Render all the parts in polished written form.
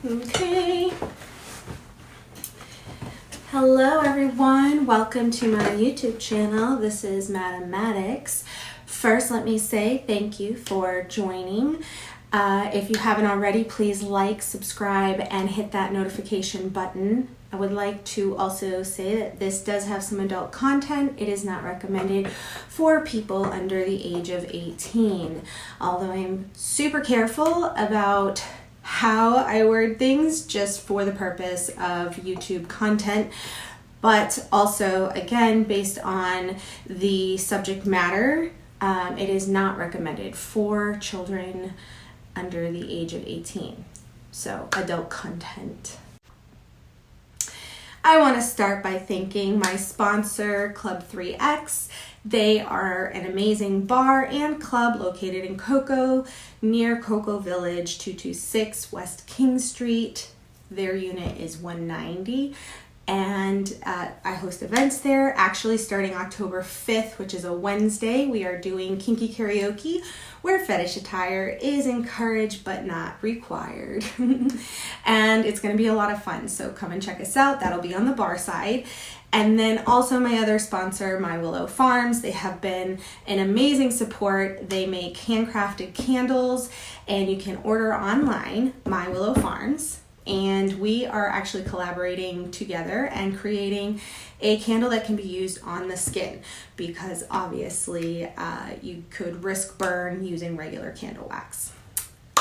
Okay. Hello everyone, welcome to my YouTube channel. This is Mathematics. First, let me say thank you for joining. If you haven't already, please like, subscribe, and hit that notification button. I would like to also say that this does have some adult content. It is not recommended for people under the age of 18. Although I'm super careful about how I word things just for the purpose of YouTube content, but also, again, based on the subject matter, it is not recommended for children under the age of 18. So, adult content. I want to start by thanking my sponsor, Club 3X. They are an amazing bar and club located in Cocoa, near Cocoa Village, 226 West King Street. Their unit is 190, and I host events there. Actually, starting October 5th, which is a Wednesday, we are doing kinky karaoke, where fetish attire is encouraged but not required. And it's going to be a lot of fun, so come and check us out. That'll be on the bar side. And then also my other sponsor, My Willow Farms. They have been an amazing support. They make handcrafted candles, and you can order online, My Willow Farms. And we are actually collaborating together and creating a candle that can be used on the skin, because obviously you could risk burn using regular candle wax.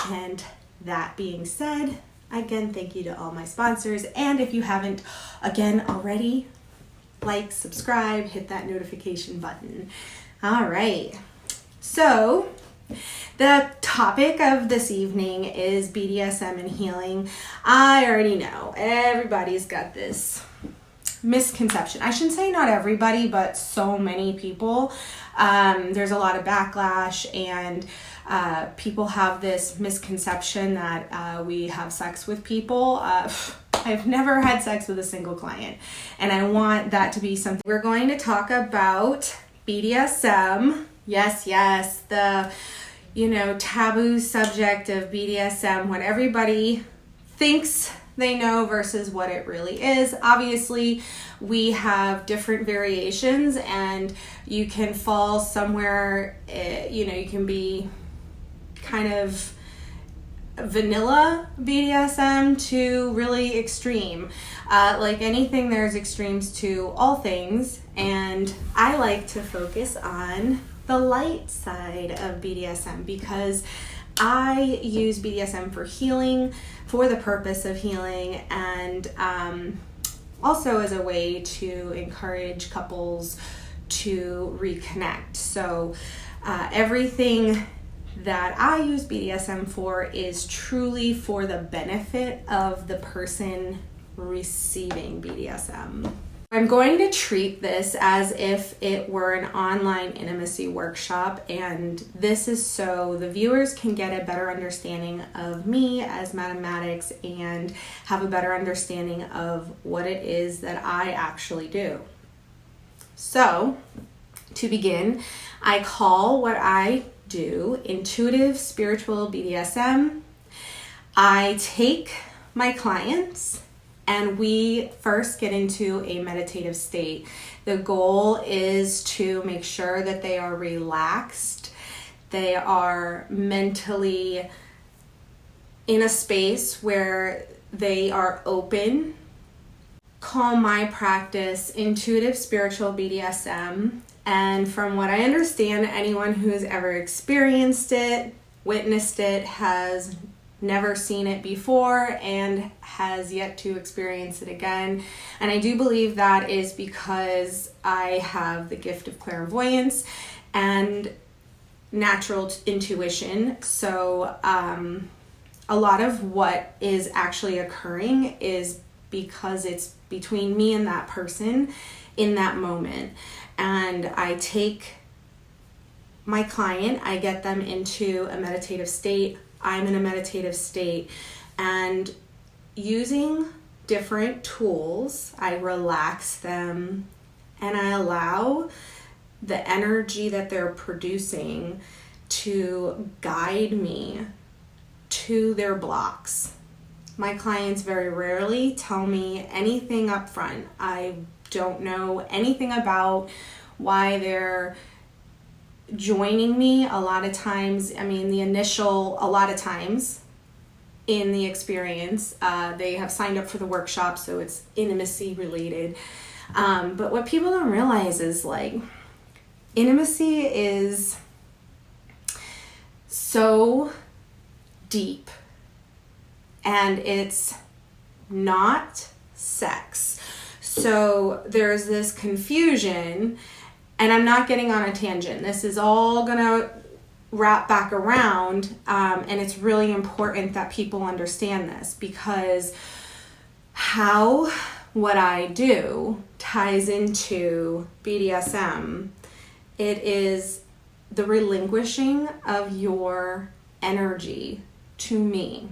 And that being said, again, thank you to all my sponsors. And if you haven't, again, already, like, subscribe, hit that notification button. All right. So the topic of this evening is BDSM and healing. I already know everybody's got this misconception. I shouldn't say not everybody, but so many people. There's a lot of backlash, and people have this misconception that we have sex with people. I've never had sex with a single client, and I want that to be something. We're going to talk about BDSM. Yes, the taboo subject of BDSM, what everybody thinks they know versus what it really is. Obviously, we have different variations, and you can fall somewhere, you can be kind of vanilla BDSM to really extreme. Like anything, there's extremes to all things, and I like to focus on the light side of BDSM because I use BDSM for healing, for the purpose of healing, and also as a way to encourage couples to reconnect. So everything that I use BDSM for is truly for the benefit of the person receiving BDSM. I'm going to treat this as if it were an online intimacy workshop, and this is so the viewers can get a better understanding of me as Mathematics and have a better understanding of what it is that I actually do. So, to begin, I call what I do intuitive spiritual BDSM. I take my clients and we first get into a meditative state. The goal is to make sure that they are relaxed, they are mentally in a space where they are open. Call my practice intuitive spiritual BDSM. And from what I understand, anyone who's ever experienced it, witnessed it, has never seen it before and has yet to experience it again. And I do believe that is because I have the gift of clairvoyance and natural intuition. So a lot of what is actually occurring is because it's between me and that person in that moment. And I take my client, I get them into a meditative state, I'm in a meditative state, and using different tools, I relax them and I allow the energy that they're producing to guide me to their blocks. My clients very rarely tell me anything up front. I don't know anything about why they're joining me. A lot of times in the experience, they have signed up for the workshop, so it's intimacy related. But what people don't realize is like intimacy is so deep, and it's not sex. So there's this confusion, and I'm not getting on a tangent. This is all gonna wrap back around, and it's really important that people understand this, because how what I do ties into BDSM. It is the relinquishing of your energy to me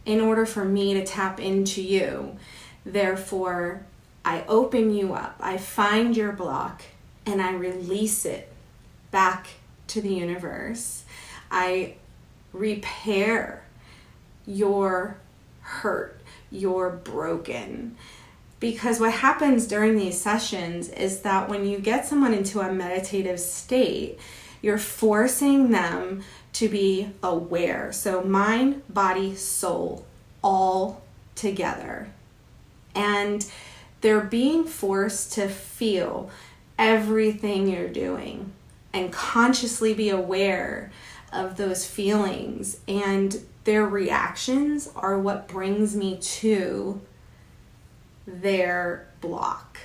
in order for me to tap into you. Therefore, I open you up, I find your block, and I release it back to the universe. I repair your hurt, your broken. Because what happens during these sessions is that when you get someone into a meditative state, you're forcing them to be aware. So mind, body, soul, all together. And they're being forced to feel everything you're doing and consciously be aware of those feelings. And their reactions are what brings me to their block.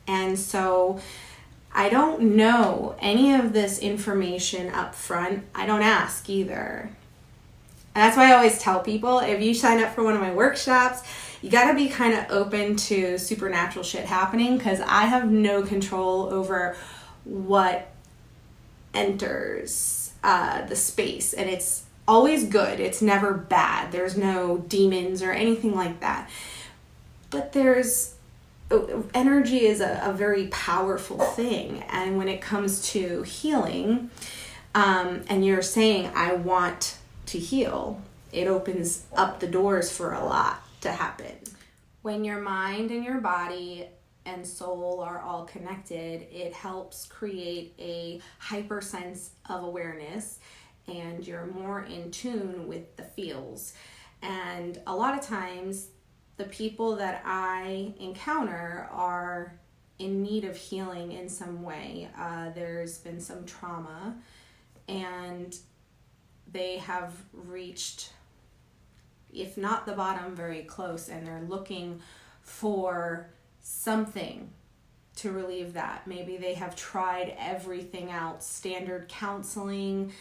And so I don't know any of this information up front. I don't ask either. And that's why I always tell people, if you sign up for one of my workshops, you got to be kind of open to supernatural shit happening, because I have no control over what enters the space. And it's always good. It's never bad. There's no demons or anything like that. But energy is a very powerful thing. And when it comes to healing, and you're saying, I want to heal, it opens up the doors for a lot to happen. When your mind and your body and soul are all connected, it helps create a hyper sense of awareness, and you're more in tune with the feels. And a lot of times, the people that I encounter are in need of healing in some way. There's been some trauma, and they have reached, if not the bottom, very close, and they're looking for something to relieve that. Maybe they have tried everything out, standard counseling,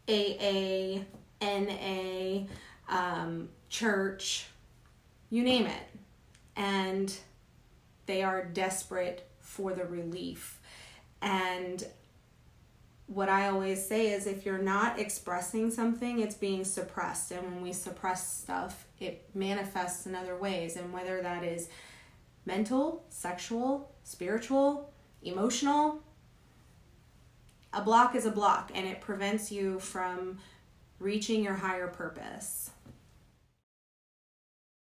AA, NA, church, you name it, and they are desperate for the relief. And what I always say is, if you're not expressing something, it's being suppressed. And when we suppress stuff, it manifests in other ways. And whether that is mental, sexual, spiritual, emotional, a block is a block, and it prevents you from reaching your higher purpose.